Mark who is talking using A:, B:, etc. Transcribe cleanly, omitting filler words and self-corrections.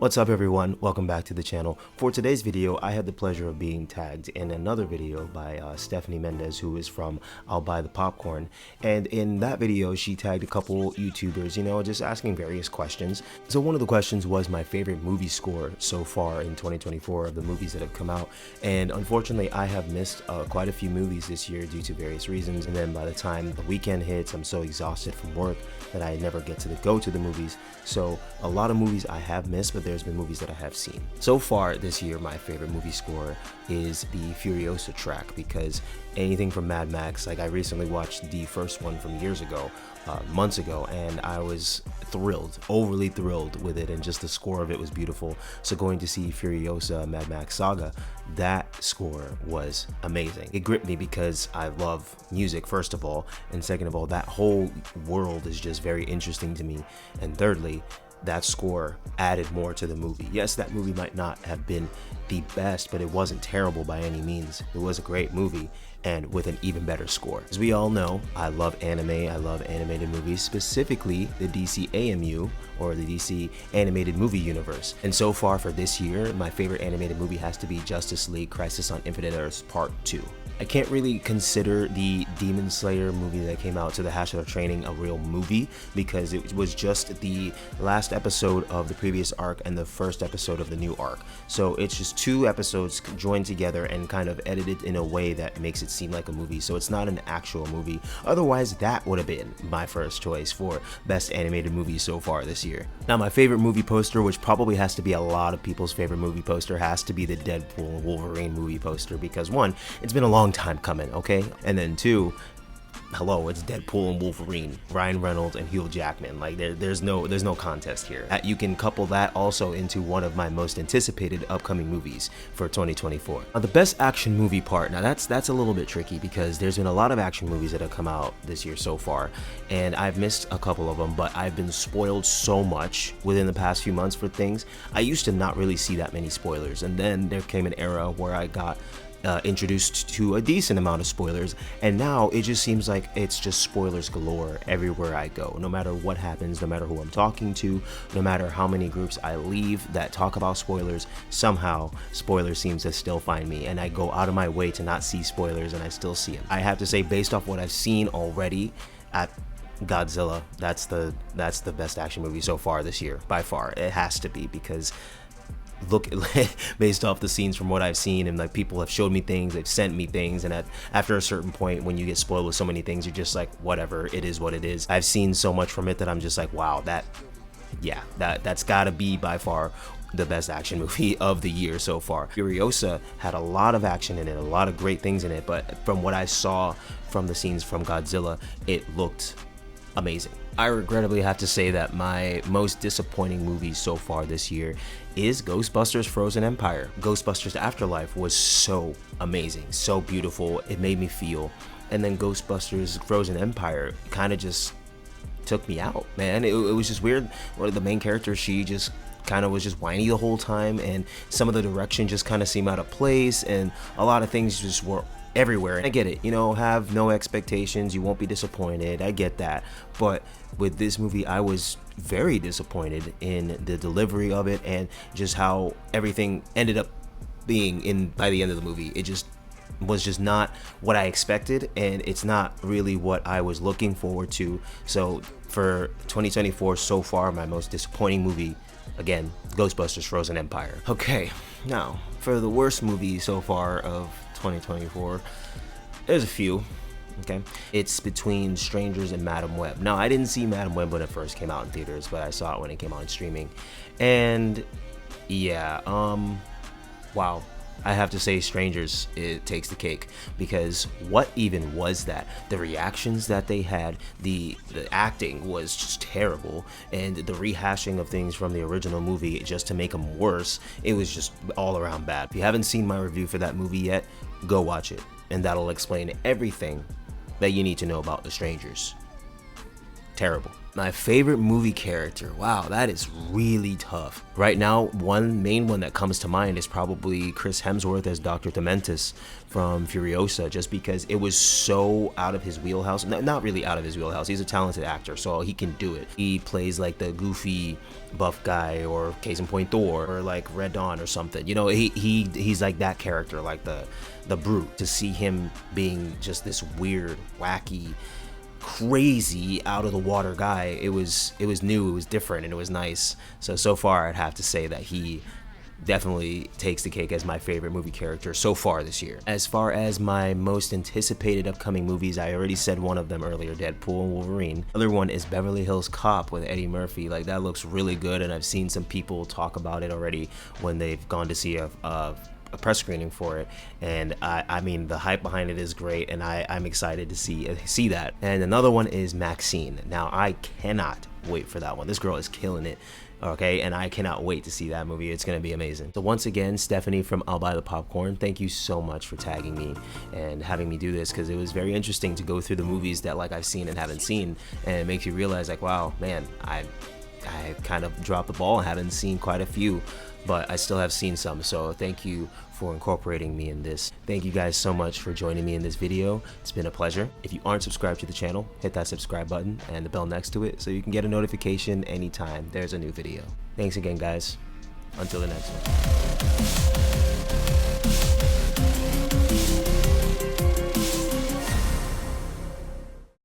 A: What's up everyone, welcome back to the channel. For today's video, I had the pleasure of being tagged in another video by Stephanie Mendez, who is from I'll Buy the Popcorn. And in that video, she tagged a couple YouTubers, just asking various questions. So one of the questions was my favorite movie score so far in 2024 of the movies that have come out. And unfortunately, I have missed quite a few movies this year due to various reasons. And then by the time the weekend hits, I'm so exhausted from work that I never get to go to the movies. So a lot of movies I have missed, but there's been movies that I have seen. So far this year, my favorite movie score is the Furiosa track, because anything from Mad Max, like I recently watched the first one from years ago, months ago, and I was thrilled, overly thrilled with it, and just the score of it was beautiful. So going to see Furiosa Mad Max Saga, that score was amazing. It gripped me because I love music, first of all, and second of all, that whole world is just very interesting to me, and thirdly, that score added more to the movie. Yes, that movie might not have been the best, but it wasn't terrible by any means. It was a great movie, and with an even better score. As we all know, I love anime, I love animated movies, specifically the DC AMU, or the DC Animated Movie Universe. And so far for this year, my favorite animated movie has to be Justice League Crisis on Infinite Earths Part 2. I can't really consider the Demon Slayer movie that came out to the Hashira Training a real movie, because it was just the last episode of the previous arc and the first episode of the new arc. So it's just two episodes joined together and kind of edited in a way that makes it seem like a movie. So it's not an actual movie. Otherwise, that would have been my first choice for best animated movie so far this year. Now, my favorite movie poster, which probably has to be a lot of people's favorite movie poster, has to be the Deadpool and Wolverine movie poster, because one, it's been a long time coming, okay? And then two, hello, it's Deadpool and Wolverine, Ryan Reynolds and Hugh Jackman. Like there's no contest here. You can couple that also into one of my most anticipated upcoming movies for 2024. Now, the best action movie part, now that's a little bit tricky, because there's been a lot of action movies that have come out this year so far, and I've missed a couple of them, but I've been spoiled so much within the past few months for things. I used to not really see that many spoilers, and then there came an era where I got introduced to a decent amount of spoilers, and now it just seems like it's just spoilers galore everywhere I go. No matter what happens, no matter who I'm talking to, no matter how many groups I leave that talk about spoilers, somehow spoilers seems to still find me, and I go out of my way to not see spoilers, and I still see them. I have to say, based off what I've seen already at Godzilla, that's the best action movie so far this year, by far. It has to be, because look, based off the scenes from what I've seen, and like people have showed me things, they've sent me things, and after a certain point, when you get spoiled with so many things, you're just like, whatever, it is what it is. I've seen so much from it that I'm just like, wow, that's gotta be by far the best action movie of the year so far. Furiosa had a lot of action in it, a lot of great things in it, but from what I saw from the scenes from Godzilla, it looked amazing. I regrettably have to say that my most disappointing movie so far this year is Ghostbusters Frozen Empire. Ghostbusters Afterlife was so amazing, so beautiful, it made me feel. And then Ghostbusters Frozen Empire kind of just took me out, man. It was just weird. One of the main characters, she just kind of was just whiny the whole time, and some of the direction just kind of seemed out of place, and a lot of things just were everywhere. I get it, have no expectations, you won't be disappointed, I get that. But with this movie, I was very disappointed in the delivery of it, and just how everything ended up being by the end of the movie. It just was just not what I expected, and it's not really what I was looking forward to. So for 2024 so far, my most disappointing movie, again, Ghostbusters Frozen Empire. Okay, now for the worst movie so far of 2024, there's a few. Okay, it's between Strangers and Madam Web. Now, I didn't see Madam Web when it first came out in theaters, but I saw it when it came out in streaming, and yeah, wow, I have to say Strangers, it takes the cake, because what even was that? The reactions that they had, the acting was just terrible, and the rehashing of things from the original movie just to make them worse, it was just all around bad. If you haven't seen my review for that movie yet, go watch it, and that'll explain everything that you need to know about The Strangers. Terrible. My favorite movie character. Wow, that is really tough. Right now, one main one that comes to mind is probably Chris Hemsworth as Dr. Dementus from Furiosa, just because it was so out of his wheelhouse. No, not really out of his wheelhouse. He's a talented actor, so he can do it. He plays like the goofy buff guy, or case in point Thor, or like Red Dawn or something. You know, he's like that character, like the brute. To see him being just this weird, wacky, crazy out of the water guy, it was new, it was different, and it was nice. So far I'd have to say that he definitely takes the cake as my favorite movie character so far this year. As far as my most anticipated upcoming movies, I already said one of them earlier, Deadpool and Wolverine. Other one is Beverly Hills Cop with Eddie Murphy. Like, that looks really good, and I've seen some people talk about it already when they've gone to see a press screening for it, and I mean, the hype behind it is great, and I'm excited to see that. And another one is Maxine. Now, I cannot wait for that one. This girl is killing it, okay, and I cannot wait to see that movie. It's gonna be amazing. So once again, Stephanie from I'll Buy the Popcorn, thank you so much for tagging me and having me do this, because it was very interesting to go through the movies that like I've seen and haven't seen, and it makes you realize, like, wow, man, I kind of dropped the ball and haven't seen quite a few, but I still have seen some. So thank you for incorporating me in this. Thank you guys so much for joining me in this video. It's been a pleasure. If you aren't subscribed to the channel, hit that subscribe button and the bell next to it so you can get a notification anytime there's a new video. Thanks again, guys. Until the next one.